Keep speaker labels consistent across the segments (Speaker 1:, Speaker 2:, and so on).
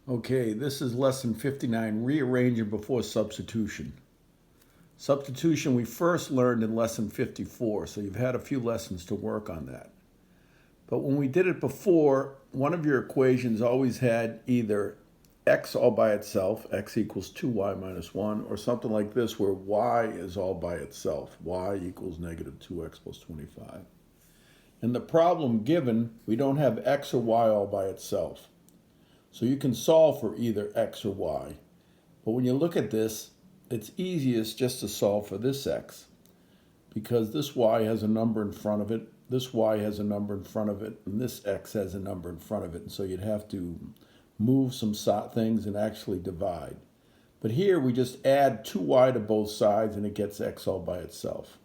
Speaker 1: Okay, this is lesson 59, rearranging before substitution. Substitution we first learned in lesson 54, so you've had a few lessons to work on that. But when we did it before, one of your equations always had either x all by itself, x equals 2y minus 1, or something like this where y is all by itself, y equals negative 2x plus 25. In the problem given, we don't have x or y all by itself. So you can solve for either x or y. But when you look at this, it's easiest just to solve for this x, because this y has a number in front of it, this y has a number in front of it, and this x has a number in front of it. And so you'd have to move some things and actually divide. But here we just add 2y to both sides and it gets x all by itself.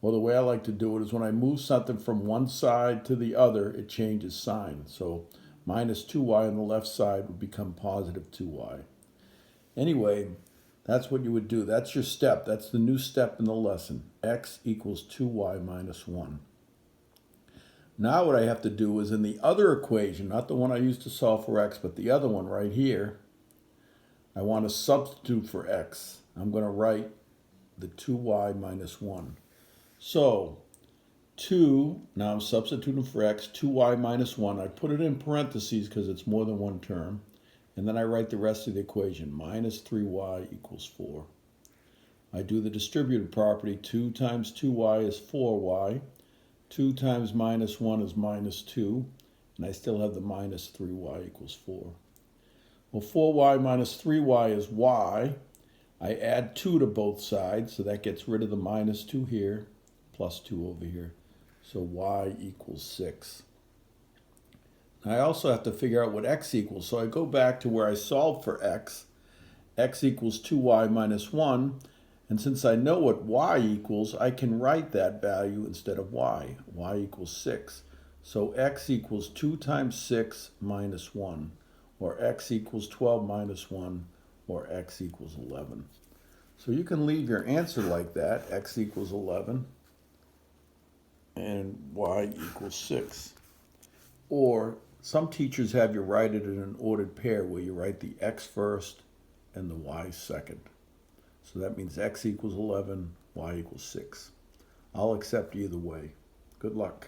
Speaker 1: Well, the way I like to do it is when I move something from one side to the other, it changes sign. So minus 2y on the left side would become positive 2y. Anyway, that's what you would do. That's your step. That's the new step in the lesson. X equals 2y minus 1. Now what I have to do is in the other equation, not the one I used to solve for x, but the other one right here, I want to substitute for x. I'm going to write the 2y minus 1. So 2, now I'm substituting for x, 2y minus 1. I put it in parentheses because it's more than one term. And then I write the rest of the equation, minus 3y equals 4. I do the distributive property, 2 times 2y is 4y. 2 times minus 1 is minus 2. And I still have the minus 3y equals 4. Well, 4y minus 3y is y. I add 2 to both sides, so that gets rid of the minus 2 here, plus 2 over here. So y equals 6. I also have to figure out what x equals. So I go back to where I solved for x. X equals 2y minus 1. And since I know what y equals, I can write that value instead of y. Y equals 6. So x equals 2 times 6 minus 1. Or x equals 12 minus 1. Or x equals 11. So you can leave your answer like that. X equals 11. And y equals 6. Or some teachers have you write it in an ordered pair where you write the x first and the y second. So that means x equals 11, y equals 6. I'll accept either way. Good luck.